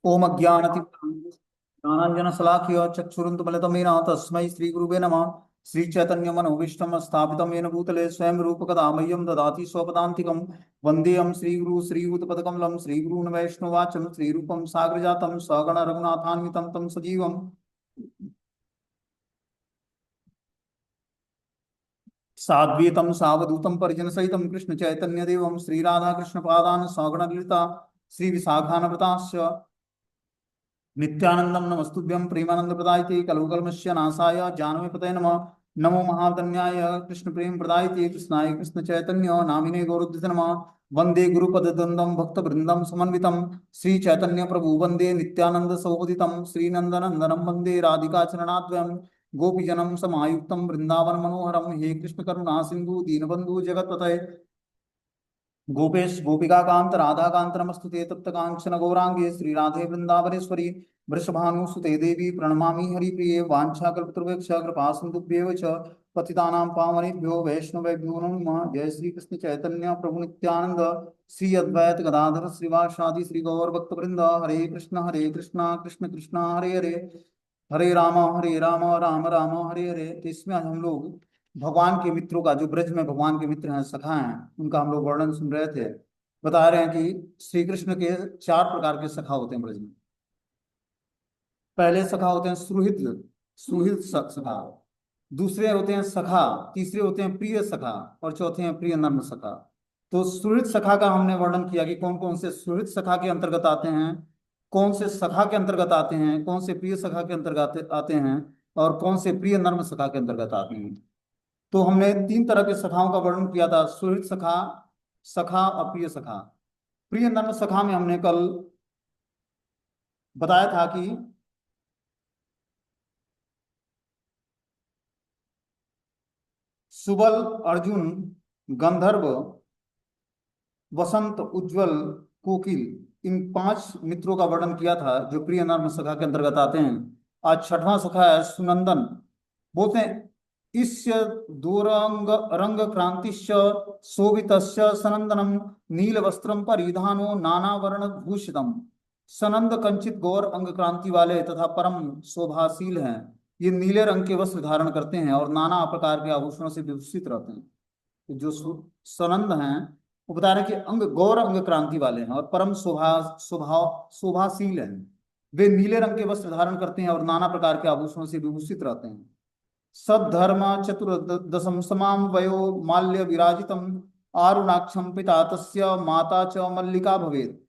ओम ज्ञानांजनशलाकया चक्षुरुन्मिलितमेन तस्मै श्रीगुरुवे नमः। श्रीचैतन्यमनोभीष्टं स्थापितं येन भूतले स्वयं रूपकदा मह्यं ददाति स्वपदान्तिकं। वन्देऽहं श्रीगुरु श्रीयुतपदकमलं श्रीगुरून् वैष्णवाचं श्रीरूपं साग्रजातं सगण रघुनाथान्वितं तं सजीवं साद्वैतं सावधूतं परिजनसहितं कृष्णचैतन्यदेवं श्रीराधाकृष्णपादान् सगणललिता श्रीविशाखान्विताश्च नित्यानंदम नमस्तुभ्यं प्रेमानंद प्रदायते कलुकल्मस्य नाशाय जानवीपतये नमः। नमो महावदन्याय कृष्ण प्रेम प्रदायते कृष्णाय कृष्ण चैतन्य नामिने गौरद्वित नमः। वंदे गुरुपदद्वंदं भक्तवृंदं समन्वितं श्री चैतन्य प्रभु वंदे नित्यानंद सहोदितं श्रीनंदनंदनं वंदे राधिका चरणाद्वयं गोपीजनं समायुक्तं वृंदावन मनोहरं। हे कृष्ण करुणा सिंधु दीनबंधु जगत्पतये गोपेश गोपिका कांत राधा कांत नमस्तुते तप्त कांचन गौरांगे श्री राधे वृंदावनेश्वरी वृषभानुसुते देवी प्रणमामि हरिप्रिये वाञ्छाकल्पतरुभ्यश्च कृपा सिन्धुभ्येव च पतितानां पावनेभ्यो वैष्णवेभ्यो नमो नमः। जय श्री कृष्ण चैतन्य प्रभु नित्यानंद श्री अद्वैत गदाधर श्रीवासादि श्री गौर भक्तवृंद। हरे कृष्णा कृष्ण कृष्णा हरे हरे हरे राम राम राम हरे हरे। तो इसमें आज हम लोग भगवान के मित्रों का, जो ब्रज में भगवान के मित्र हैं, सखा हैं, उनका हम लोग वर्णन सुन रहे थे। बता रहे हैं कि श्री कृष्ण के 4 प्रकार के सखा होते हैं ब्रज में। पहले सखा होते हैं सुहृद, सखा। दूसरे होते हैं सखा। तीसरे होते हैं प्रिय सखा। और चौथे हैं प्रिय नर्म सखा। तो सुहृद सखा का हमने वर्णन किया कि कौन कौन से सुहृद सखा के अंतर्गत आते हैं, कौन से सखा के अंतर्गत आते हैं, कौन से प्रिय सखा के अंतर्गत आते हैं, और कौन से प्रिय नर्म सखा के अंतर्गत आते हैं। तो हमने 3 तरह के सखाओं का वर्णन किया था, सुहृद सखा, सखा और प्रिय सखा। प्रिय नर्म सखा में हमने कल बताया था कि सुबल, अर्जुन, गंधर्व, वसंत, उज्जवल, कोकिल, इन 5 मित्रों का वर्णन किया था जो प्रिय नर्म सखा के अंतर्गत आते हैं। आज 6वां सखा है सुनंदन। बोलते हैं इस दूरंग रंग क्रांतिश्च शोभितस्य सनंदनम नील वस्त्रम परिधानो नाना वर्ण भूषितम। सनंद कंचित गौर अंग क्रांति वाले तथा परम शोभाशील हैं। ये नीले रंग के वस्त्र धारण करते हैं और नाना प्रकार के आभूषणों से विभूषित रहते हैं। तो जो सनंद हैं, वो बता रहे हैं कि अंग गौर अंग क्रांति वाले हैं और परम शोभाशील हैं। वे नीले रंग के वस्त्र धारण करते हैं और नाना प्रकार के आभूषणों से विभूषित रहते हैं। सद्धर्म चतुर्दशम समाम वयो माल्य विराजितम आरुणाक्षम पिता तस्य माता च मल्लिका भवेत्।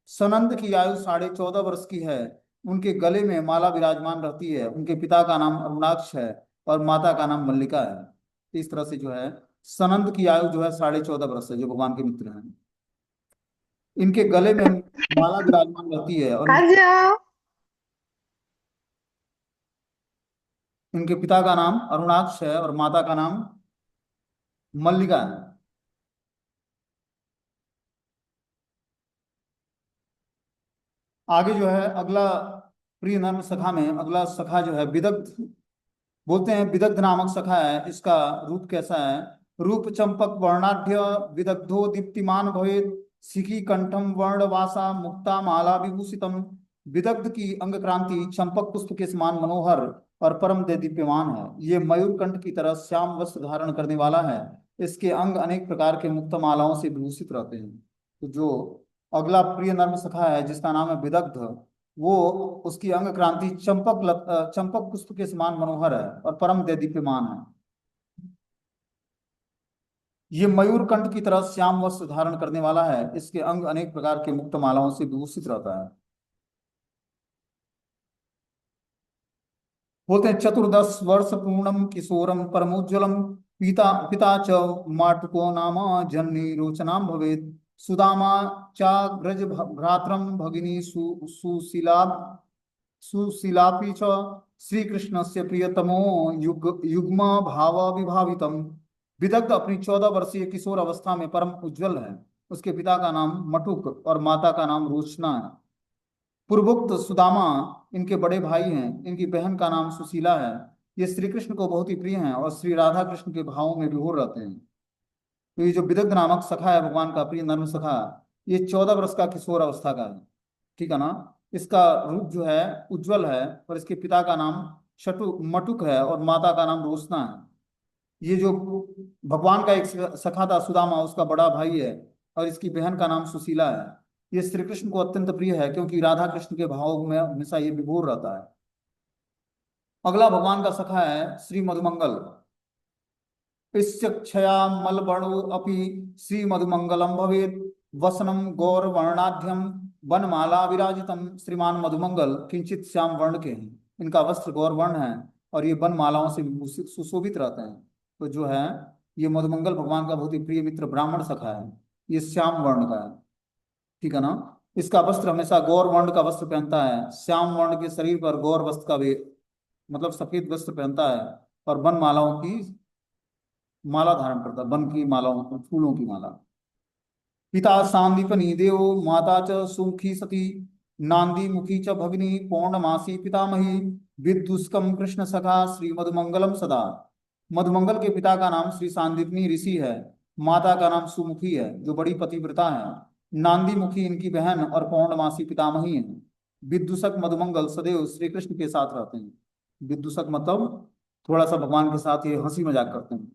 सनंद की आयु 14.5 वर्ष की है। उनके गले में माला विराजमान रहती है। उनके पिता का नाम अरुणाक्ष है और माता का नाम मल्लिका है। इस तरह से जो है सनंद की आयु जो है 14.5 वर्ष है, जो भगवान के मित्र हैं। इनके गले में माला विराजमान रहती है और आ जाओ। इनके पिता का नाम अरुणाक्ष है और माता का नाम मल्लिका है। आगे जो है अगला प्रिय नर्म सखा में अगला सखा जो है विदग्ध। बोलते हैं विदग्ध नामक सखा है। इसका रूप कैसा है? रूप चंपक वर्णाढ्य विदग्धो दीप्तिमान भवेत्। शिखी कंठम वर्णवासा मुक्ता माला विभूषितम। विदग्ध की अंग क्रांति चंपक पुष्प के समान मनोहर और परम दे दीप्यमान है। ये मयूर कंठ की तरह श्याम वस्त्र धारण करने वाला है। इसके अंग अनेक प्रकार के मुक्त मालाओं से विभूषित रहते हैं। तो जो अगला प्रिय नर्म सखा है जिसका नाम है विदग्ध, वो उसकी अंग क्रांति चंपक पुष्प के समान मनोहर है और परम देदीप्यमान है। ये मयूर कंठ की तरह श्याम वस्त्र धारण करने वाला है। इसके अंग अनेक प्रकार के मुक्त मालाओं से विभूषित रहता है। बोलते हैं 14 वर्ष पूर्णम किशोरम परमोज्वलम पिता पिता च मातुको नाम जननी रोचनाम भवेत्। सुदामा चाग्रज भ्रातरम भगिनी सुशीला सुशीलापि च श्रीकृष्णस्य प्रियतमो युग्म भाव विभावितम। विदग्ध अपनी 14 वर्षीय किशोर अवस्था में परम उज्जवल है। उसके पिता का नाम मटुक और माता का नाम रोचना है। पूर्वोक्त सुदामा इनके बड़े भाई हैं। इनकी बहन का नाम सुशीला है। ये श्री कृष्ण को बहुत ही प्रिय हैं और श्री राधा कृष्ण के भावों में विभोर रहते हैं। तो ये जो विदग्ध नामक सखा है भगवान का प्रिय नर्म सखा, ये 14 वर्ष का किशोर अवस्था का है। ठीक है ना? इसका रूप जो है उज्जवल है, और इसके पिता का नाम शटु मटुक है और माता का नाम रोशना है। ये जो भगवान का एक सखा था सुदामा, उसका बड़ा भाई है, और इसकी बहन का नाम सुशीला है। ये श्री कृष्ण को अत्यंत प्रिय है, क्योंकि राधा कृष्ण के भाव में हमेशा ये विभोर रहता है। अगला भगवान का सखा है श्री मधुमंगल। इस्यक्षया मलवर्णो अपि श्री मधुमंगलम भवेत, वसनम गौर वर्णाढ्यम वनमाला विराजितम। श्रीमान मधुमंगल किंचित श्याम वर्ण के हैं, इनका वस्त्र गौर वर्ण है, और ये वनमालाओं से सुशोभित रहते हैं। तो जो है ये मधुमंगल भगवान का बहुत ही प्रिय मित्र ब्राह्मण सखा है। ये श्याम वर्ण का है, ठीक है ना। इसका वस्त्र हमेशा गौर वर्ण का वस्त्र पहनता है। श्याम वर्ण के शरीर पर गौर वस्त्र का भी मतलब सफेद वस्त्र पहनता है, और वन मालाओं की माला धारण करता है, वन की मालाओं, फूलों की माला। पिता सांदीपनी देवो माता च सुमुखी सती, नांदी मुखी च भगिनी पौर्णमासी पितामही, विदुष्कम कृष्ण सखा श्री मधुमंगलम सदा। मधुमंगल के पिता का नाम श्री सांदीपनी ऋषि है, माता का नाम सुमुखी है जो बड़ी पतिव्रता है। नांदी मुखी इनकी बहन और पौर्णमासी पितामही है। विदुषक मधुमंगल सदैव श्री कृष्ण के साथ रहते हैं। विदुषक मतलब थोड़ा सा भगवान के साथ ये हंसी मजाक करते हैं।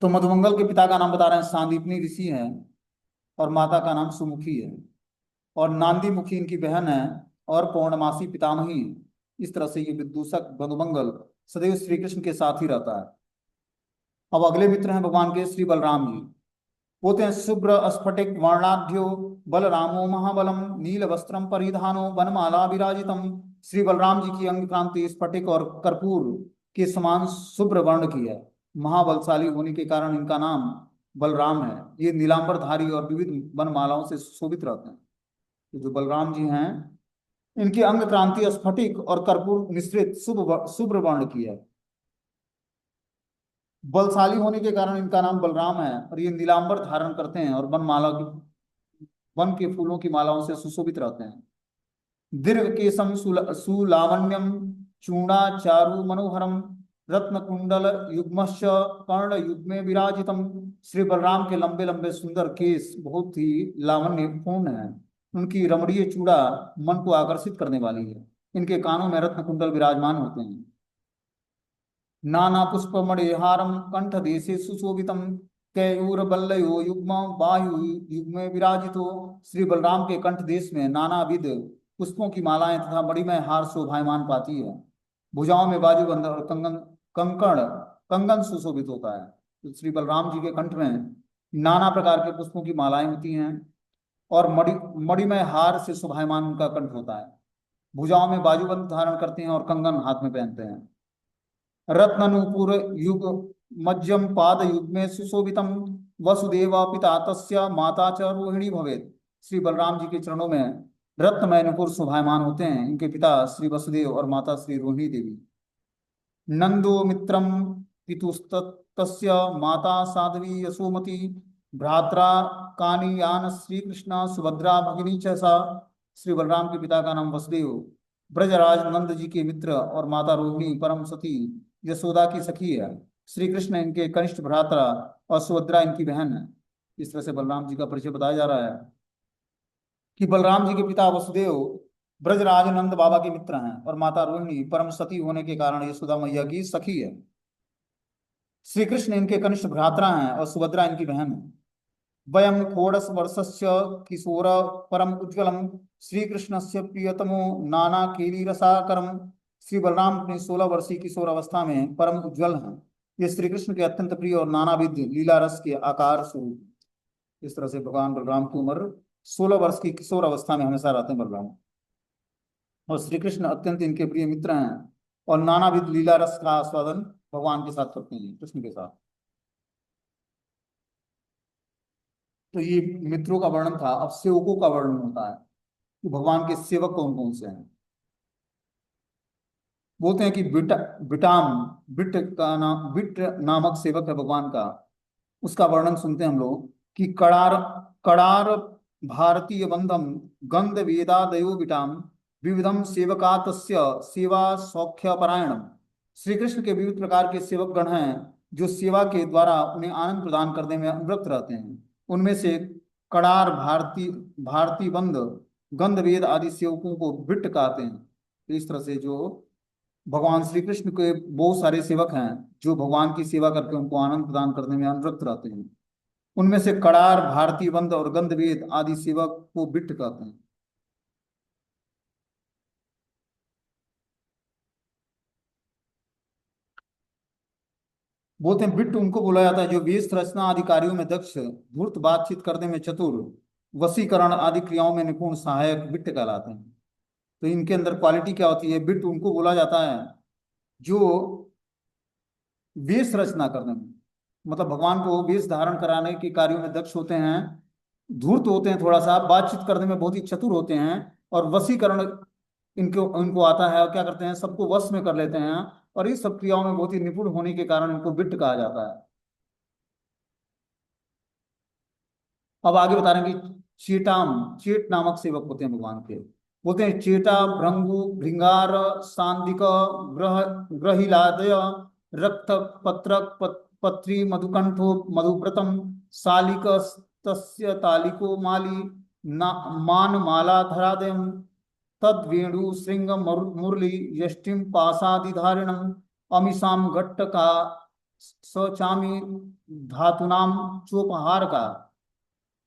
तो मधुमंगल के पिता का नाम बता रहे हैं, सांदीपनी ऋषि हैं, और माता का नाम सुमुखी है, और नांदी मुखी इनकी बहन है, और पौर्णमासी पितामही है। इस तरह से ये विदूषक मधुमंगल सदैव श्री कृष्ण के साथ ही रहता है। अब अगले मित्र हैं भगवान के श्री बलराम जी। बोलते हैं शुभ्र स्फटिक वर्णाढ्यो बलरामो महाबलम, नील वस्त्रम परिधानो वनमाला विराजितम। श्री बलराम जी की अंग कांति स्फटिक और कर्पूर के समान शुभ्र वर्ण की है। महाबलशाली होने के कारण इनका नाम बलराम है। ये नीलांबरधारी और विविध वनमालाओं से शोभित रहते हैं। तो जो बलराम जी हैं, इनकी अंग क्रांति स्फटिक और कर्पूर मिश्रित शुभ्र वर्ण की है। बलशाली होने के कारण इनका नाम बलराम है, और ये नीलांबर धारण करते हैं और वन के फूलों की मालाओं से सुशोभित रहते हैं। दीर्घ केशम सुलावण्यम चूड़ा चारु मनोहरम, रत्न कुंडल युग्मश्च कर्ण युग्मे विराजितम। श्री बलराम के लंबे लंबे सुंदर केश बहुत ही लावण्यपूर्ण है। उनकी रमणीय चूड़ा मन को आकर्षित करने वाली है। इनके कानों में रत्न कुंडल विराजमान होते हैं। नाना पुष्पमणिहारम कंठ देशे सुशोभितम, कैयूर बल्लयो युग्म वायु युग्म विराजितो। श्री बलराम के कंठ देश में नानाविध पुष्पों की मालाएं तथा मणिमय हार शोभायमान पाती है। भुजाओं में बाजूबंद और कंकण कंगन सुशोभित होता है। तो श्री बलराम जी के कंठ में नाना प्रकार के पुष्पों की मालाएं होती हैं, और मणिमय हार से शोभायमान उनका कंठ होता है। भुजाओं में बाजूबंद धारण करते हैं और कंगन हाथ में पहनते हैं। रत्ननुपुर युग मध्यम पाद युग में सुशोभितम, वसुदेवा पिता तस्य माता च रोहिणी भवेत। श्री बलराम जी के चरणों में रत्नमय नुपुर शोभायमान होते हैं। इनके पिता श्री वसुदेव और माता श्री रोहिणी देवी। नंदो मित्रम पितुस्तस्य माता साध्वी यशोमती, भ्रात्रा कानियान श्री कृष्ण सुभद्रा भगिनी च सा। श्री बलराम के पिता का नाम वसुदेव, ब्रजराज नंद जी के मित्र, और माता रोहिणी परम सती यशोदा की सखी है। श्री कृष्ण इनके कनिष्ठ भ्राता और सुभद्रा इनकी बहन है। इस तरह से बलराम जी का परिचय बताया जा रहा है कि बलराम जी के पिता वसुदेव ब्रजराज नंद बाबा के मित्र हैं, और माता रोहिणी परम सती होने के कारण यशोदा मैया की सखी है। श्री कृष्ण इनके कनिष्ठ भ्राता हैं, और सुभद्रा इनकी बहन है। वयम षोडश वर्षस्य किशोर परम उज्ज्वलम, श्री कृष्णस्य प्रियतमो नाना केली रसाकरम। श्री बलराम अपनी 16 वर्षीय किशोर अवस्था में परम उज्ज्वल हैं। ये श्री कृष्ण के अत्यंत प्रिय और नानाविध लीला रस के आकार स्वरूप। इस तरह से भगवान बलराम की उम्र 16 वर्ष की किशोर अवस्था में हमेशा रहते हैं बलराम, और श्री कृष्ण अत्यंत इनके प्रिय मित्र हैं, और नानाविध लीला रस का आस्वादन भगवान के साथ करते हैं, कृष्ण के साथ। तो ये मित्रों का वर्णन था। अब सेवकों का वर्णन होता है कि भगवान के सेवक कौन कौन से हैं। बोलते हैं कि बिट का नाम बिट नामक सेवक है भगवान का। उसका वर्णन सुनते हैं हम लोग कि कड़ार कड़ार भारतीय बंधम गंध वेदादयो बिटाम, विविधम सेवका तस्य सेवा सौख्य परायणम। श्री कृष्ण के विविध प्रकार के सेवक गण हैं, जो सेवा के द्वारा उन्हें आनंद प्रदान करने में अनुरक्त रहते हैं। उनमें से कड़ार भारती भारती बंद गंधवेद आदि सेवकों को बिट्ट कहते हैं। तो इस तरह से जो भगवान श्री कृष्ण के बहुत सारे सेवक हैं जो भगवान की सेवा करके उनको आनंद प्रदान करने में अनुरक्त रहते हैं। उनमें से कड़ार, भारती बंद और गंधवेद आदि सेवक को बिट्ट कहते हैं। बोलते हैं बिट्ट उनको बोला जाता है जो वेश रचना आदि कार्यों में दक्ष, धूर्त, बातचीत करने में चतुर, वशीकरण आदि क्रियाओं में निपुण सहायक बिट्ट कहलाते हैं। तो इनके अंदर क्वालिटी क्या होती है? बिट्ट उनको बोला जाता है जो वेश रचना करने में, मतलब भगवान को वेश धारण कराने के कार्यों में दक्ष होते हैं, धूर्त होते हैं, थोड़ा सा बातचीत करने में बहुत ही चतुर होते हैं, और वशीकरण इनको इनको आता है और क्या करते हैं, सबको वश में कर लेते हैं, और इस सब क्रियाओं में बहुत ही निपुण होने के कारण इनको बिट्ट कहा जाता है। अब आगे बता रहे हैं कि चेटाम, चेट नामक सेवक होते हैं भगवान के। बोलते हैं चेटा, भृंगु, भृंगार, सांदिक, ग्रह, ग्रहिलादय, रक्त, पत्रक, पत्री, मधुकंठो, मधुव्रतम, शालिक, तस्य तालिको माली, मान मालाधरादयम, तद वेणु श्रृंग मुरली, यष्टिम पाशादिधारिणम, अमीसाम घट्ट का, सचामी धातुनाम चोपहार का,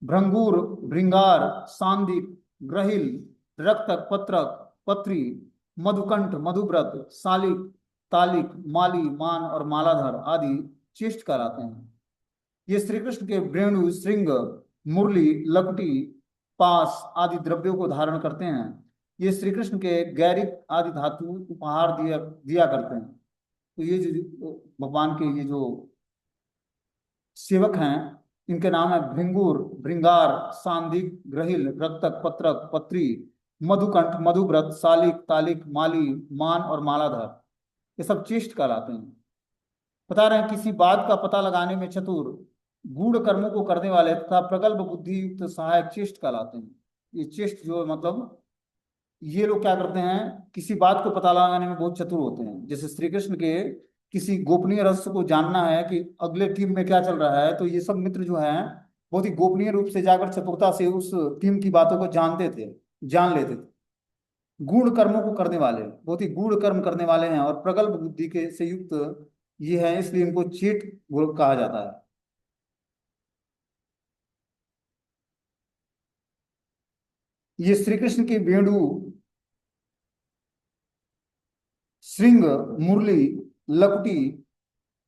भृंगूर, भृंगार, सांदिक, ग्रहिल, रक्तक, पत्रक, पत्री, मधुकंठ, मधुव्रत, शालिक, तालिक, माली, मान और मालाधर आदि चेष्ट कहलाते हैं। ये श्री कृष्ण के वेणु, श्रृंग, मुरली, लकटी, पास आदि द्रव्यों को धारण करते हैं। ये श्री कृष्ण के गैरिक आदि धातु उपहार दिया दिया करते हैं। तो ये जो भगवान के ये जो सेवक हैं, इनके नाम है भृंगुर, भृंगार, सांदिक, ग्रहिल, रक्तक, पत्रक, पत्री, मधुकंठ, मधुव्रत, शालिक, तालिक, माली, मान और मालाधर। ये सब चेष्ट कहलाते हैं। बता रहे हैं किसी बात का पता लगाने में चतुर, गूढ़ कर्मों को करने वाले तथा प्रगल्भ बुद्धि युक्त सहायक चेष्ट कहलाते हैं। ये चेष्ट जो मतलब ये लोग क्या करते हैं, किसी बात को पता लगाने में बहुत चतुर होते हैं। जैसे श्री कृष्ण के किसी गोपनीय रहस्य को जानना है कि अगले टीम में क्या चल रहा है, तो ये सब मित्र जो हैं बहुत ही गोपनीय रूप से जाकर चतुरता से उस टीम की बातों को जानते थे, जान लेते थे। गूढ़ कर्मों को करने वाले, बहुत ही गूढ़ कर्म करने वाले हैं और प्रगल्भ बुद्धि के से युक्त ये है, इसलिए इनको चीट कहा जाता है। ये श्री कृष्ण की वेणु, श्रृंग, मुरली, लकुटी,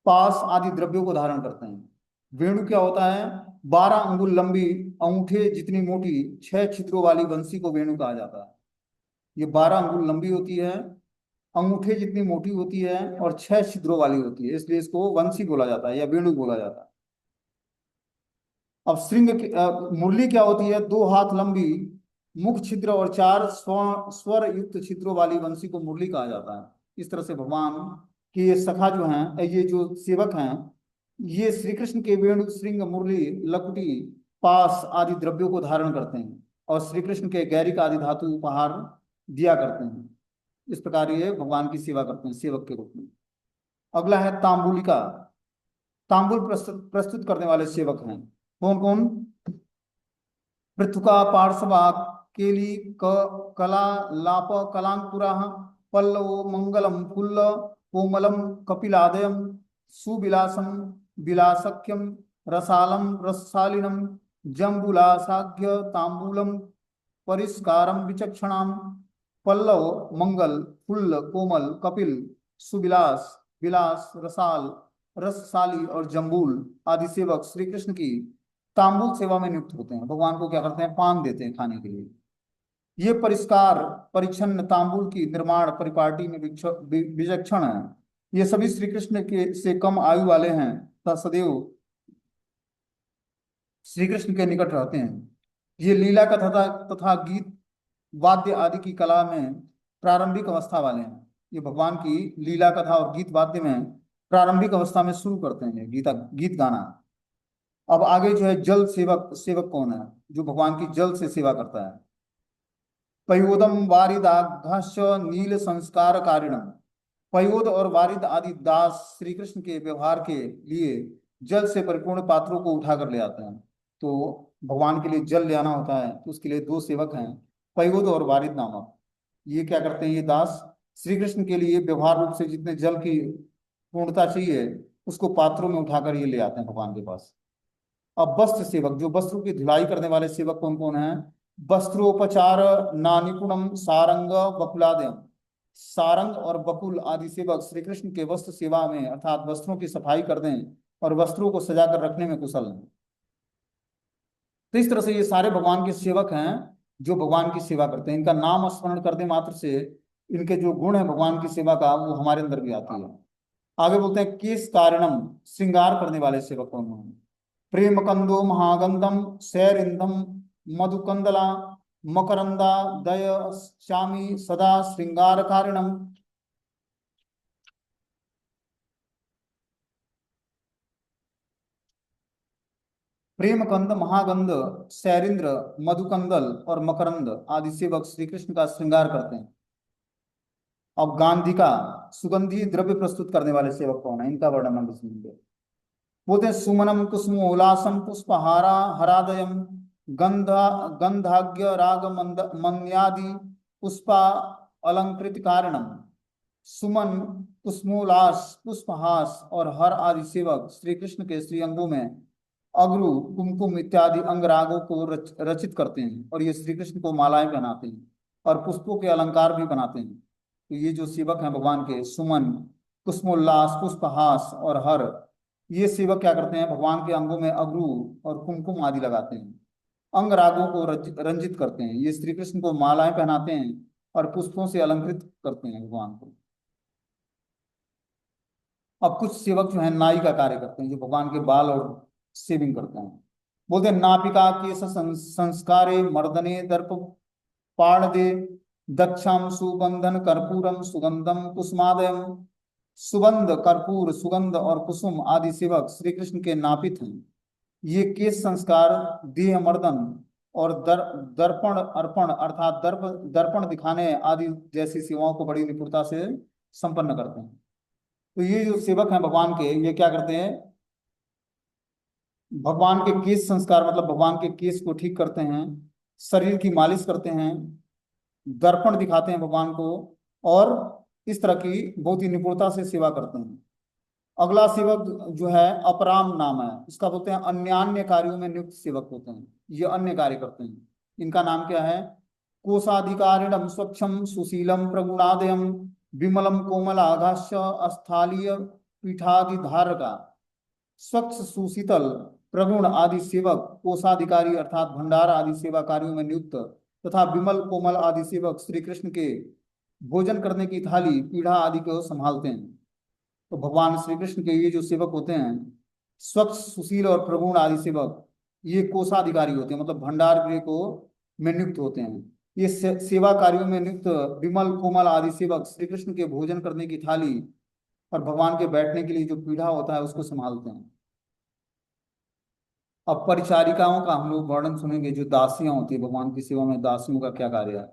पास आदि द्रव्यों को धारण करते हैं। वेणु क्या होता है? 12 अंगुल लंबी, अंगूठे जितनी मोटी, 6 छिद्रों वाली बंसी को वेणु कहा जाता है। ये 12 अंगुल लंबी होती है, अंगूठे जितनी मोटी होती है और 6 छिद्रों वाली होती है, इसलिए इसको बंसी बोला जाता है या वेणु बोला जाता है। अब मुरली क्या होती है? 2 हाथ लंबी, मुख छिद्र और 4 स्वर युक्त छिद्रों वाली बंसी को मुरली कहा जाता है। इस तरह से भगवान के ये सखा जो हैं, ये जो सेवक हैं, ये श्री कृष्ण के वेणु, श्रृंग, मुरली, लकुटी, पास आदि द्रव्यों को धारण करते हैं और श्री कृष्ण के गैरिक आदि धातु उपहार दिया करते हैं। इस प्रकार ये भगवान की सेवा करते हैं सेवक के रूप में। अगला है तांबुलिका। तांबुल प्रस्तुत करने वाले सेवक हैं। कौन कौन? पृथुका, पार्श्वा, केली, कला, लाप, कलांकुरा, पल्लव, मंगलम, फुल्ल, कोमलम, कपिलादयम, सुविलासम, विलासक्यम, रसालम, रसालिनम, जम्बुलासाघ्य, तांबूलम, परिष्कारम, विचक्षणाम, पल्लव, मंगल, फुल्ल, कोमल, कपिल, सुविलास, विलास, रसाल, रसशाली और जम्बूल आदि सेवक श्री कृष्ण की तांबुल सेवा में नियुक्त होते हैं। भगवान को क्या करते हैं? पान देते हैं खाने के लिए। ये परिष्कार, परिच्छन्न तांबुल की निर्माण परिपाटी में विचक्षण है। ये सभी श्री कृष्ण के से कम आयु वाले हैं तथा सदैव श्री कृष्ण के निकट रहते हैं। ये लीला का तथा गीत वाद्य आदि की कला में प्रारंभिक अवस्था वाले हैं। ये भगवान की लीला कथा और गीत वाद्य में प्रारंभिक अवस्था में शुरू करते हैं गीत गाना। अब आगे जो है जल सेवक, सेवक कौन है जो भगवान की जल से सेवा करता है? पयोदम, वारिदाघश्च, नील संस्कार कारिणम। पयोद और वारिद आदि दास श्री कृष्ण के व्यवहार के लिए जल से परिपूर्ण पात्रों को उठाकर ले आते हैं। तो भगवान के लिए जल ले आना होता है, तो उसके लिए 2 सेवक हैं। पयोद और वारिद नामक। ये क्या करते हैं, ये दास श्री कृष्ण के लिए व्यवहार रूप से जितने जल की पूर्णता चाहिए उसको पात्रों में उठाकर ये ले आते हैं भगवान के पास। अब वस्त्र सेवक, जो वस्त्रों की धुलाई करने वाले सेवक कौन कौन है? वस्त्रोपचार नानिपुणम सारंग बकुलादयम। सारंग और बकुल आदि सेवक श्री कृष्ण के वस्त्र सेवा में अर्थात वस्त्रों की सफाई कर दें और वस्त्रों को सजाकर रखने में कुशल हैं। तो इस तरह से ये सारे भगवान के सेवक हैं जो भगवान की सेवा करते हैं। इनका नाम स्मरण करने मात्र से इनके जो गुण है भगवान की सेवा का वो हमारे अंदर भी आती है। आगे बोलते हैं केस कारणम, श्रृंगार करने वाले सेवक कौन हैं? प्रेम कंदो महागंधम सैरिंदम मधुकंदला मकरंदा दय श्यामी सदा श्रृंगार कारणम। प्रेमकंद महागंध सैरिंद्र मधुकंदल और मकरंद आदि सेवक श्री कृष्ण का श्रृंगार करते हैं। अब गांधिका, सुगंधी द्रव्य प्रस्तुत करने वाले सेवक कौन है? इनका वर्णन हम सुनेंगे। बोलते हैं सुमनम कुसुमोल्लासम पुष्पहारा हरादयम गंधा गंधाग्य राग मन्यादि पुष्पा अलंकृत कारणम। सुमन, कुसुमोल्लास, पुष्पहास और हर आदि सेवक श्री कृष्ण के श्री अंगों में अगरु कुमकुम इत्यादि अंगरागों को रचित करते हैं और ये श्री कृष्ण को मालाएं पहनाते हैं और पुष्पों के अलंकार भी बनाते हैं। तो ये जो सेवक हैं भगवान के, सुमन, कुसुमोल्लास, पुष्पहास और हर, ये सेवक क्या करते हैं? भगवान के अंगों में अगरू और कुमकुम आदि लगाते हैं, अंग रागों को रंजित करते हैं। ये श्री कृष्ण को मालाएं पहनाते हैं और पुष्पों से अलंकृत करते हैं भगवान को। अब कुछ सेवक जो है नाई का कार्य करते हैं, जो भगवान के बाल और शेविंग करते हैं। बोलते हैं नापिका केश संस्कारे मर्दने दर्प पाणदे दक्षाम सुबंधन कर्पूरम सुगंधम कुसुमादयम। सुगंध, कर्पूर, सुगंध और कुसुम आदि सेवक श्री कृष्ण के नापित हैं। ये केश संस्कार, देह मर्दन और दर्पण अर्पण अर्थात दर्पण दिखाने आदि जैसी सेवाओं को बड़ी निपुणता से संपन्न करते हैं। तो ये जो सेवक हैं भगवान के, ये क्या करते हैं? भगवान के केश संस्कार मतलब भगवान के केश को ठीक करते हैं, शरीर की मालिश करते हैं, दर्पण दिखाते हैं भगवान को और इस तरह की बहुत ही निपुणता से सेवा करते हैं। अगला सेवक जो है अपराम नाम है इसका, बोलते हैं अन्यान्य कार्यों में नियुक्त सेवक होते हैं। ये अन्य कार्य करते हैं। इनका नाम क्या है? कोशाधिकारिणम स्वच्छम सुशीलम प्रगुणादयम विमलम कोमलाघास्य अस्थालीय पीठाधिधारका। स्वच्छ सुशीतल प्रगुण आदि सेवक कोषाधिकारी अर्थात भंडार आदि सेवा कार्यों में नियुक्त तथा विमल कोमल आदि सेवक श्री कृष्ण के भोजन करने की थाली पीढ़ा आदि को संभालते हैं। तो भगवान श्री कृष्ण के ये जो सेवक होते हैं, स्वच्छ सुशील और प्रगुण आदि सेवक, ये कोषाधिकारी होते हैं मतलब भंडार गृह को में नियुक्त होते हैं। ये सेवा कार्यों में नियुक्त विमल कोमल आदि सेवक श्री कृष्ण के भोजन करने की थाली और भगवान के बैठने के लिए जो पीढ़ा होता है उसको संभालते हैं। अब परिचारिकाओं का हम लोग वर्णन सुनेंगे, जो दासियां होती है भगवान की सेवा में, दासियों का क्या कार्य है।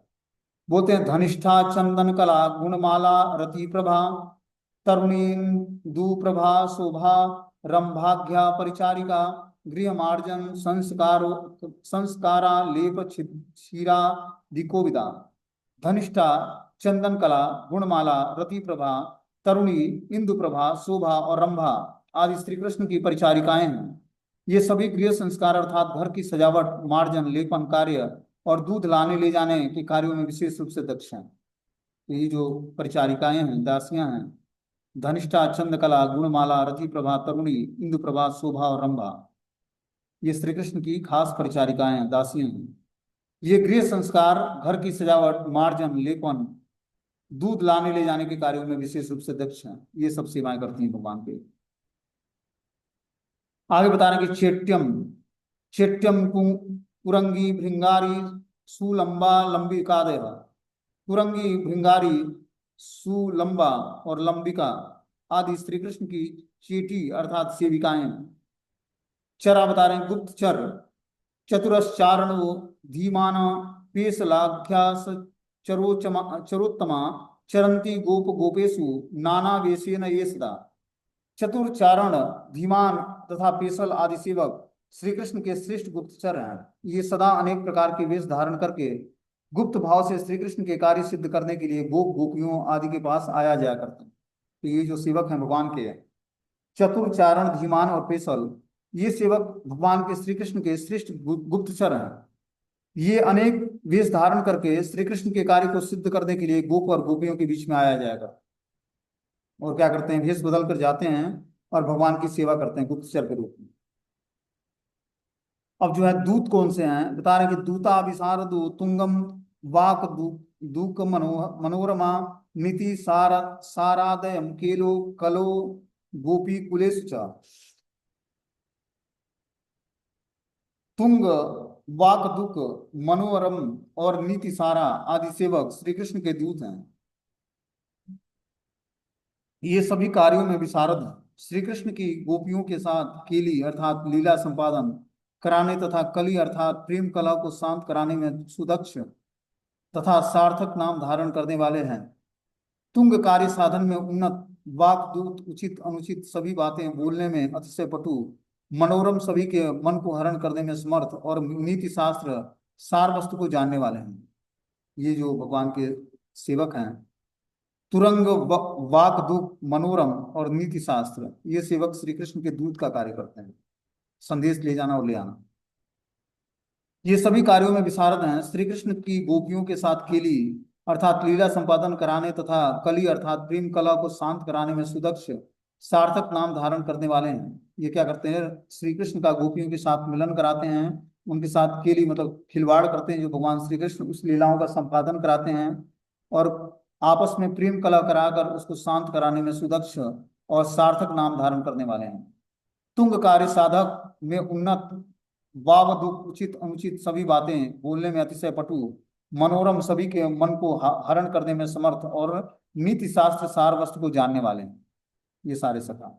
बोलते हैं धनिष्ठा चंदन कला गुणमाला रति प्रभा तरुणीन दुप्रभा शोभा रंभाग्या परिचारिका गृहमार्जन संस्कारो संस्कारा लेप क्षीरा दिकोविदा। धनिष्ठा, चंदन कला, गुणमाला, रति प्रभा, तरुणी, इंदु प्रभा, शोभा और रंभा आदि श्री कृष्ण की परिचारिकाएं हैं। ये सभी गृह संस्कार अर्थात घर की सजावट, मार्जन, लेपन कार्य और दूध लाने ले जाने के कार्यों में विशेष रूप से दक्ष हैं। तो ये जो परिचारिकाएं हैं, दासियां हैं, धनिष्ठा, चंद्रकला, गुणमाला, रति प्रभा, तरुणी, इंदु प्रभा, शोभा और रंभा, ये श्री कृष्ण की खास परिचारिकाएं हैं, दासियां हैं। ये गृह संस्कार, घर की सजावट, मार्जन, लेपन, दूध लाने ले जाने के कार्यों में विशेष रूप से दक्ष हैं। ये सब सेवाएं करती हैं भगवान के। आगे बता रहे हैं कि चेट्यम, चेट्यम कुरंगी भृंगारी सुलंबा लंबिकादय। कुरंगी, भृंगारी, सुलंबा और लंबिका आदि श्री कृष्ण की चेटी अर्थात सेविकाएं। चरा बता रहे हैं गुप्तचर, चतुरश्चारणो धीमान पेशलाघ्यास चरोत्तमा चरंती गोप गोपेशु नाना वेशेन ये सदा। चतुर, चारण, धीमान तथा पेशल आदि सेवक श्री कृष्ण के श्रेष्ठ गुप्तचर हैं। ये सदा अनेक प्रकार के वेश धारण करके गुप्त भाव से श्री कृष्ण के कार्य सिद्ध करने के लिए गोप गोपियों आदि के पास आया जाया करते हैं। तो ये जो सेवक हैं भगवान के, चतुर, चारण, धीमान और पेशल, ये सेवक भगवान के श्री कृष्ण के श्रेष्ठ गुप्तचर हैं। ये अनेक वेश धारण करके श्री कृष्ण के कार्य को सिद्ध करने के लिए गोप और गोपियों के बीच में आया जाएगा, और क्या करते हैं, वेश बदल कर जाते हैं और भगवान की सेवा करते हैं गुप्तचर के रूप में। अब जो है दूत कौन से हैं बता रहे हैं कि दूता विशारदु तुंगम वाक दूक मनोरमा नीति सारादयम केलो कलो गोपी कुलेश च। तुंग, वाकदुक, मनोरम और नीति सारा आदि सेवक श्री कृष्ण के दूत हैं। ये सभी कार्यों में विशारद हैं। श्री कृष्ण की गोपियों के साथ केली अर्थात लीला संपादन कराने तथा कली अर्थात प्रेम कला को शांत कराने में सुदक्ष तथा सार्थक नाम धारण करने वाले हैं। तुंग, कार्य साधन में उन्नत, वाकदूत, उचित अनुचित सभी बातें बोलने में अतिशय पटु, मनोरम, सभी के मन को हरण करने में समर्थ, और नीति शास्त्र सार वस्तु को जानने वाले हैं। ये जो भगवान के सेवक हैं, तुरंग, वाकदूत, मनोरम और नीति शास्त्र, ये सेवक श्री कृष्ण के दूत का कार्य करते हैं, संदेश ले जाना और ले आना। ये सभी कार्यों में विशारद हैं। श्री कृष्ण की गोपियों के साथ केली अर्थात लीला संपादन कराने तथा कली अर्थात प्रेम कला को शांत कराने में सुदक्ष सार्थक नाम धारण करने वाले हैं। ये क्या करते हैं, श्री कृष्ण का गोपियों के साथ मिलन कराते हैं, उनके साथ केली मतलब खिलवाड़ करते हैं, जो भगवान श्री कृष्ण उस लीलाओं का संपादन कराते हैं, और आपस में प्रेम कला कराकर उसको शांत कराने में सुदक्ष और सार्थक नाम धारण करने वाले हैं। तुंग, कार्य साधक में उन्नत, वाव दुख, उचित अनुचित सभी बातें बोलने में अतिशय पटु, मनोरम, सभी के मन को हरण करने में समर्थ, और नीति शास्त्र सार वस्तु को जानने वाले हैं। ये सारे सखा।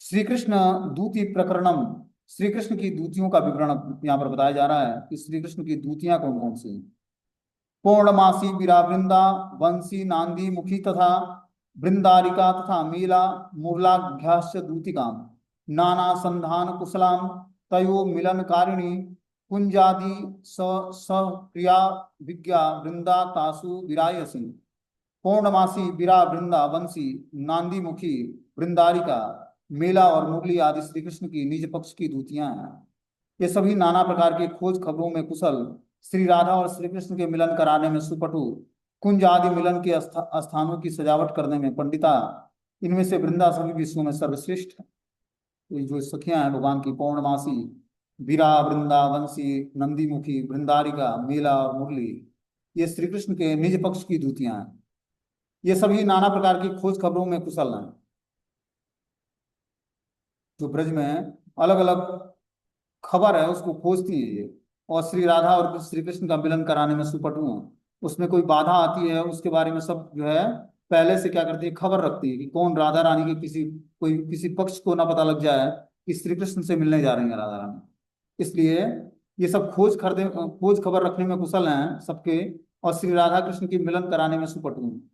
श्री कृष्ण दूती प्रकरणम, श्री कृष्ण की दूतियों का विवरण यहाँ पर बताया जा रहा है कि श्री कृष्ण की दूतियां कौन कौन सी। पौर्णमासी, विरावृंदा, वंशी, नांदी मुखी तथा वृंदारिका तथा मीला मुहलाघ्याश्च दूतिकाम नाना संधान कुशलाम तयो मिलन कारिणी कुंजादि स प्रिया विज्ञा वृंदा तासु विरायसी। पौर्णमासी, विरा, वृंदा, वंशी, नांदी मुखी, वृंदारिका, मेला और मुरली आदि श्री कृष्ण की निज पक्ष की दूतियां हैं। ये सभी नाना प्रकार के खोज खबरों में कुशल, श्री राधा और श्री कृष्ण के मिलन कराने में सुपटु, कुंज आदि मिलन के स्थानों की सजावट करने में पंडिता, इनमें से वृंदा सभी विश्वों में सर्वश्रेष्ठ है। ये जो सखियां हैं भगवान की, पौर्णमासी, बीरा, वृंदा, वंशी, नंदीमुखी, वृंदारिका, मेला और मुरली, ये श्री कृष्ण के निज पक्ष की दूतियां हैं। ये सभी नाना प्रकार की खोज खबरों में कुशल हैं, जो ब्रज में अलग अलग खबर है उसको खोजती है ये, और श्री राधा और श्री कृष्ण का मिलन कराने में सुपटू हैं। उसमें कोई बाधा आती है उसके बारे में सब जो है पहले से क्या करती है, खबर रखती है कि कौन राधा रानी के किसी पक्ष को ना पता लग जाए कि श्री कृष्ण से मिलने जा रही है राधा रानी। इसलिए ये सब खोज खबर रखने में कुशल हैं सबके, और श्री राधा कृष्ण की मिलन कराने में सुपटू हैं।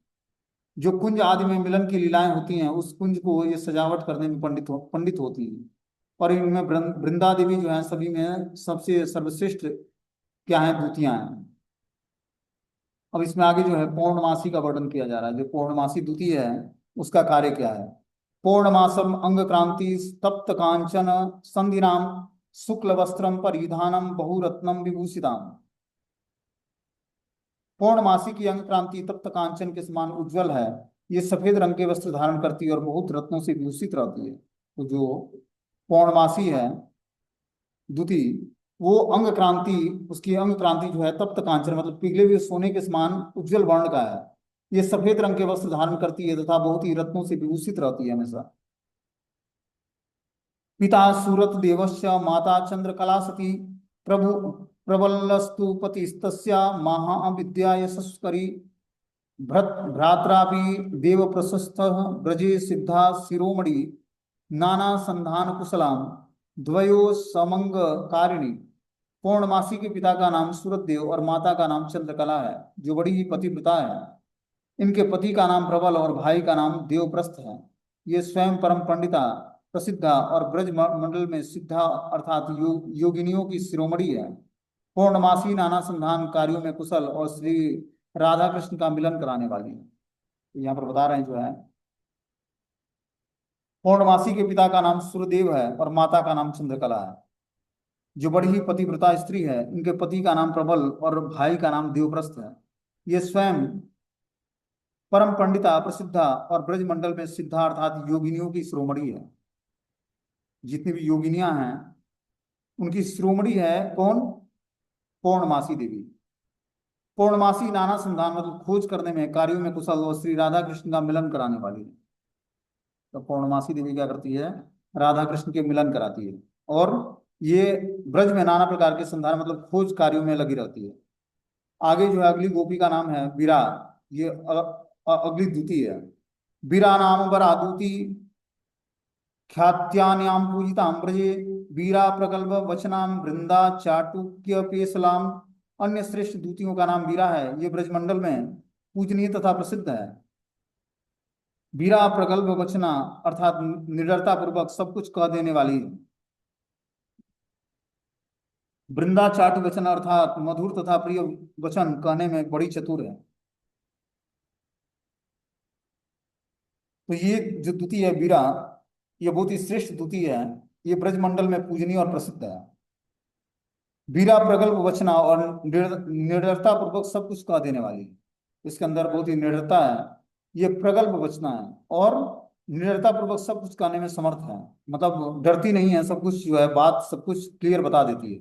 जो कुंज आदि में मिलन की लीलाएं होती हैं उस कुंज को ये सजावट करने में पंडित होती है। और इनमें वृंदा देवी जो है सभी में सबसे सर्वश्रेष्ठ क्या है, दूतियां हैं। अब इसमें आगे जो है पौर्णमासी का वर्णन किया जा रहा है। जो पौर्णमासी दूती है उसका कार्य क्या है। पौर्णमासम अंग क्रांति तप्त कांचन संधिनाम शुक्ल वस्त्रम परिधानम बहुरत्नम विभूषिताम। पौर्णमासी की अंग क्रांति तप्त कांचन के समान उज्जवल है। ये सफेद रंग के वस्त्र धारण करती है और बहुत रत्नों से विभूषित रहती है। तो जो पौर्णमासी है द्वितीय, वो अंग क्रांति, उसकी अंग क्रांति जो है तप्त कांचन मतलब पिघले हुए सोने के समान उज्जवल वर्ण का है। ये सफेद रंग के वस्त्र धारण करती है तथा बहुत ही रत्नों से विभूषित रहती है हमेशा। पिता सूरत देवश्च माता चंद्रकला सती प्रभु प्रबलस्तु पतिस्तस्या महाविद्या यशस्करी भ्रात्रापि देव प्रशस्त ब्रजे सिद्धा शिरोमणि नाना संधान कुशलाम द्वयो समंग कारिणी। पौर्णमासी के पिता का नाम सूरतदेव और माता का नाम चंद्रकला है, जो बड़ी ही पतिव्रता है। इनके पति का नाम प्रबल और भाई का नाम देवप्रस्थ है। ये स्वयं परम पंडिता, प्रसिद्धा और ब्रज मंडल में सिद्धा अर्थात योगिनियों की शिरोमणि है। पूर्णमासी नाना संधान कार्यों में कुशल और श्री राधा कृष्ण का मिलन कराने वाली। तो यहाँ पर बता रहे हैं जो है, पूर्णमासी के पिता का नाम सूर्यदेव है और माता का नाम चंद्रकला है, जो बड़ी ही पतिव्रता स्त्री है। इनके पति का नाम प्रबल और भाई का नाम देवप्रस्थ है। ये स्वयं परम पंडिता प्रसिद्धा और ब्रजमंडल में सिद्धा अर्थात योगिनियों की शिरोमणि है। जितनी भी योगिनियां हैं उनकी शिरोमणि है कौन? पूर्णमासी देवी। पूर्णमासी नाना संधान मतलब खोज करने में, कार्यों में कुशल और श्री राधा कृष्ण का मिलन कराने वाली है। तो पूर्णमासी देवी क्या करती है? राधा कृष्ण के मिलन कराती है। और ये ब्रज में नाना प्रकार के संधान मतलब खोज कार्यों में लगी रहती है। आगे जो है अगली गोपी का नाम है बीरा। ये अगली द्वितीय है। बीरा नाम वरादूती ख्यात्यान्याम पूजिताम ब्रजे, बीरा प्रगल्भ वचनाम वृंदा चाटुक्य पेशलाम। अन्य श्रेष्ठ दूतियों का नाम बीरा है। ये ब्रजमंडल में पूजनीय तथा प्रसिद्ध है। बीरा प्रगल्भ वचना अर्थात निडरता पूर्वक सब कुछ कह देने वाली है। वृंदा चाटु वचन अर्थात मधुर तथा प्रिय वचन कहने में बड़ी चतुर है। तो ये जो द्वितीय है बीरा, ये बहुत ही श्रेष्ठ द्वितीय है। ये ब्रजमंडल में पूजनीय और प्रसिद्ध है। बीरा प्रगल्भ वचना और निडरता पूर्वक सब कुछ कह देने वाली है। इसके अंदर बहुत ही निडरता है। ये प्रगल्भ वचना है और निडरता पूर्वक सब कुछ कहने में समर्थ है। मतलब डरती नहीं है, सब कुछ जो है बात सब कुछ क्लियर बता देती है।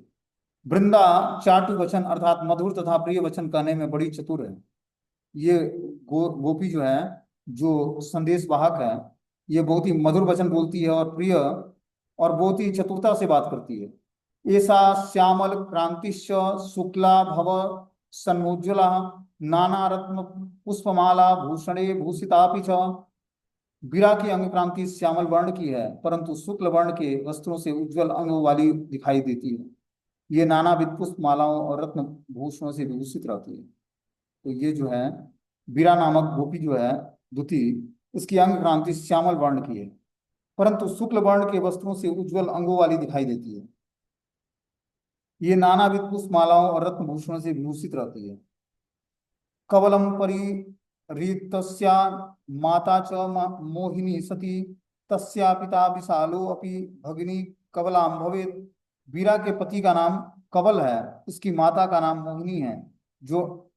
वृंदा चाटु वचन अर्थात मधुर तथा प्रिय वचन कहने में बड़ी चतुर है। ये गोपी जो है, जो संदेश वाहक है, ये बहुत ही मधुर वचन बोलती है और प्रिय और बहुत ही चतुरता से बात करती है। ऐसा श्यामल क्रांतिश्च शुक्ला भव सन्मोज्ज्वला नाना रत्न पुष्पमाला भूषणे भूषितापि च। बीरा की अंग क्रांति श्यामल वर्ण की है, परंतु शुक्ल वर्ण के वस्त्रों से उज्जवल अंग वाली दिखाई देती है। ये नानाविध पुष्प मालाओं और रत्न भूषणों से विभूषित रहती है। तो ये जो है बीरा नामक गोपी जो है द्विती, इसकी अंग क्रांति श्यामल वर्ण की है, परंतु शुक्ल वर्ण के वस्त्रों से उज्जवल अंगों वाली दिखाई देती है। ये नानाविध पुष्प मालाओं और रत्न भूषणों से विभूषित रहती है। कवलम परिरीतस्या माता च मोहिनी सती, तस्या पिता विशालो अपि भगिनी कवलाम भवेत्। बीरा के पति का नाम कवल है, इसकी माता का नाम मोहिनी है, जो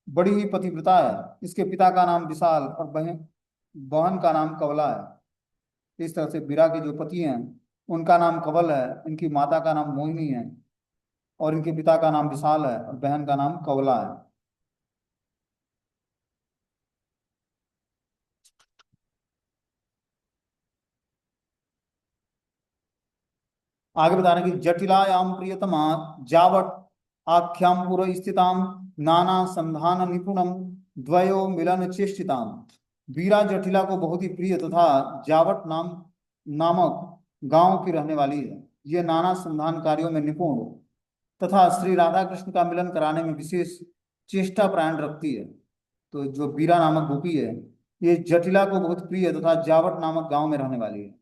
बड़ी ही पतिव्रता है। इसके पिता का नाम विशाल और बहन का नाम कवला है। इस तरह से बीरा के जो पति हैं उनका नाम कवल है, इनकी माता का नाम मोहिनी है और इनके पिता का नाम विशाल है और बहन का नाम कवला है। आगे बता रहे हैं कि जटिलायाम प्रियतमा जावट आख्याम पुर स्थिताम नाना संधान निपुणम द्वयो मिलन चेष्टिताम। बीरा जटिला को बहुत ही प्रिय तथा जावट नामक गांव की रहने वाली है। ये नाना संधान कार्यों में निपुण तथा श्री राधा कृष्ण का मिलन कराने में विशेष चेष्टा प्राण रखती है। तो जो बीरा नामक गोपी है, ये जटिला को बहुत प्रिय तथा जावट नामक गांव में रहने वाली है।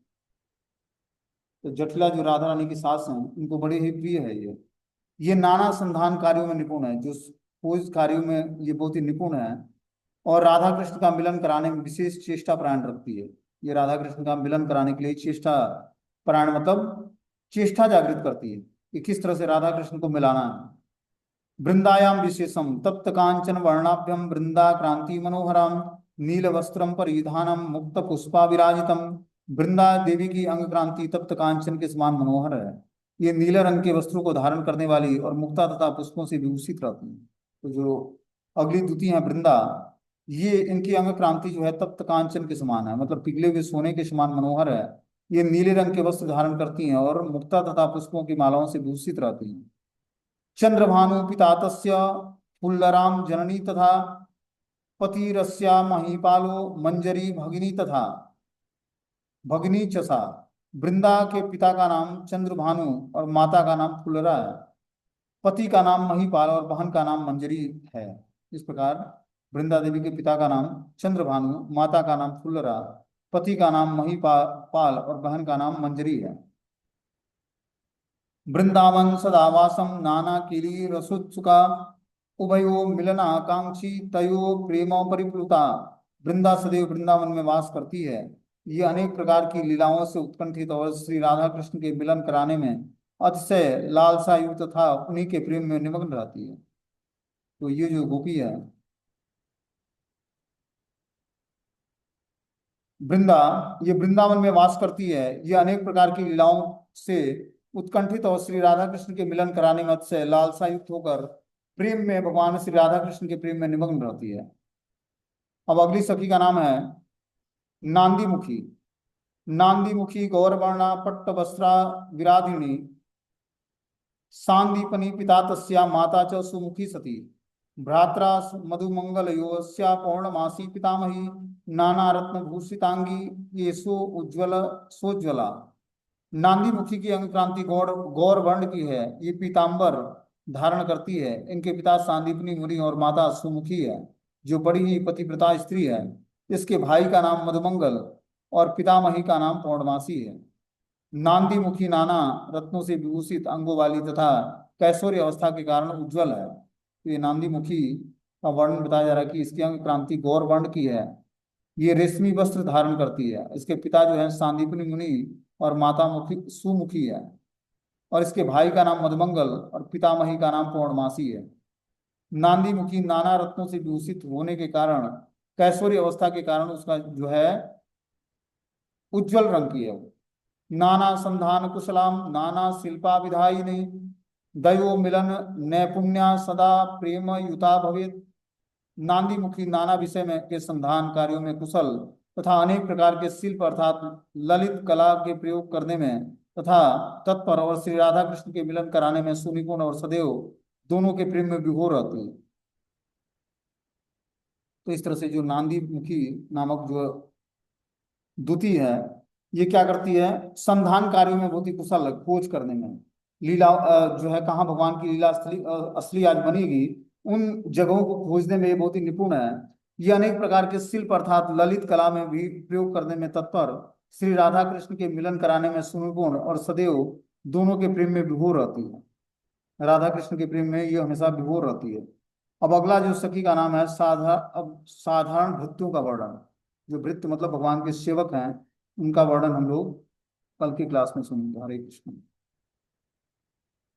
तो जटिला जो राधा रानी की सास हैं, उनको बड़े ही प्रिय है ये नाना संधान कार्यों में निपुण है, जो खोज कार्यों में ये बहुत ही निपुण है और राधा कृष्ण का मिलन कराने में विशेष चेष्टा प्राण रखती है। ये राधा कृष्ण का मिलन कराने के लिए चेष्टा प्राण मतलब चेष्टा जागृत करती है कि किस तरह से राधा कृष्ण को मिलाना है। वृंदायाम विशेषम तप्त कांचन वर्णाभ्यम वृंदा क्रांति मनोहरम नील वस्त्रम परिधानम मुक्त पुष्पा विराजितम। वृंदा देवी की अंग क्रांति तप्त कांचन के समान मनोहर है। ये नीले रंग के वस्त्रों को धारण करने वाली और मुक्ता तथा पुष्पों से विभूषित रहती है। तो जो अगली द्वितीय है वृंदा, ये इनकी अंग क्रांति जो है तप्त कांचन के समान है, मतलब पिघले हुए सोने के समान मनोहर है। ये नीले रंग के वस्त्र धारण करती हैं और मुक्ता तथा पुष्पों की मालाओं से विभूषित रहती हैं। चंद्रभानु पिता तस्य पुल्लराम जननी तथा पतिरस्या महीपालो मंजरी भगिनी तथा भगिनी चसा। वृंदा के पिता का नाम चंद्रभानु और माता का नाम फुल्लरा है। पति का नाम महीपाल और बहन का नाम मंजरी है। इस प्रकार वृंदा देवी के पिता का नाम चंद्रभानु, माता का नाम फुल्लरा, पति का नाम महीपाल और बहन का नाम मंजरी है। वृंदावन सदावासम नाना किरी रसोत्सुका उभयो मिलन आकांक्षी तयो प्रेम परिप्लुता। वृंदा सदैव वृंदावन में वास करती है। ये अनेक प्रकार की लीलाओं से उत्कंठित और श्री राधा कृष्ण के मिलन कराने में अतिशय लालसा युक्त तथा उन्हीं के प्रेम में निमग्न रहती है। तो ये जो गोपी है वृंदा, ये वृंदावन में वास करती है। ये अनेक प्रकार की लीलाओं से उत्कंठित और श्री राधा कृष्ण के मिलन कराने में अतिशय लालसा युक्त होकर प्रेम में भगवान श्री राधा कृष्ण के प्रेम में निमग्न रहती है। अब अगली सखी का नाम है नांदी मुखी। नांदी मुखी गौरवर्णा पट्ट वस्त्रा विराधिनी सांदीपनी पिता तस्या माता च सुमुखी सती। भ्रात्रा मधुमंगल योस्या पौर्णमासी पितामही नाना रत्न भूषितांगी ये सो उज्ज्वल सोज्वला। नांदी मुखी की अंग क्रांति गौर गौर वर्ण की है। ये पीतांबर धारण करती है। इनके पिता सांदीपनी मुनि और माता सुमुखी है, जो बड़ी ही पतिव्रता स्त्री है। इसके भाई का नाम मधुमंगल और पितामही का नाम पौर्णमासी है। नांदी मुखी नाना रत्नों से विभूषित अंगों वाली तथा कैशोर्य अवस्था के कारण उज्जवल है। तो ये नांदी मुखी का वर्णन बताया जा रहा है कि इसकी अंग क्रांति गौर वर्ण की है। ये रेशमी वस्त्र धारण करती है। इसके पिता जो है सांदीपनी मुनि और माता मुखी सुमुखी है। और इसके भाई का नाम मधुमंगल और पितामही का नाम पौर्णमासी है। नांदी मुखी नाना रत्नों से विभूषित होने के कारण, कैशोर्य अवस्था के कारण उसका जो है उज्जवल रंग की है वो। नाना संधान कुशलाम नाना शिल्पा विधायिनी दयो मिलन नैपुण्या सदा प्रेम युता भवेत। नांदी मुखी नाना विषय में के संधान कार्यों में कुशल तथा अनेक प्रकार के शिल्प अर्थात ललित कला के प्रयोग करने में तथा तत्पर और श्री राधा कृष्ण के मिलन कराने में सुनिपुण और सदैव दोनों के प्रेम में विभोर रहती है। तो इस तरह से जो नांदी मुखी नामक जो द्वितीय है, ये क्या करती है, संधान कार्यों में बहुत ही कुशल है, खोज करने में। लीला जो है कहाँ भगवान की लीला असली आज बनेगी, उन जगहों को खोजने में ये बहुत ही निपुण है। ये अनेक प्रकार के शिल्प अर्थात ललित कला में भी प्रयोग करने में तत्पर, श्री राधा कृष्ण के मिलन कराने में सुनिपुण और सदैव दोनों के प्रेम में विभोर रहती है। राधा कृष्ण के प्रेम में ये हमेशा विभोर रहती है। अब अगला जो सखी का नाम है साधारण भृत्यों का वर्णन। जो भृत्य मतलब भगवान के सेवक हैं, उनका वर्णन हम लोग कल की क्लास में सुनेंगे। हरे कृष्ण।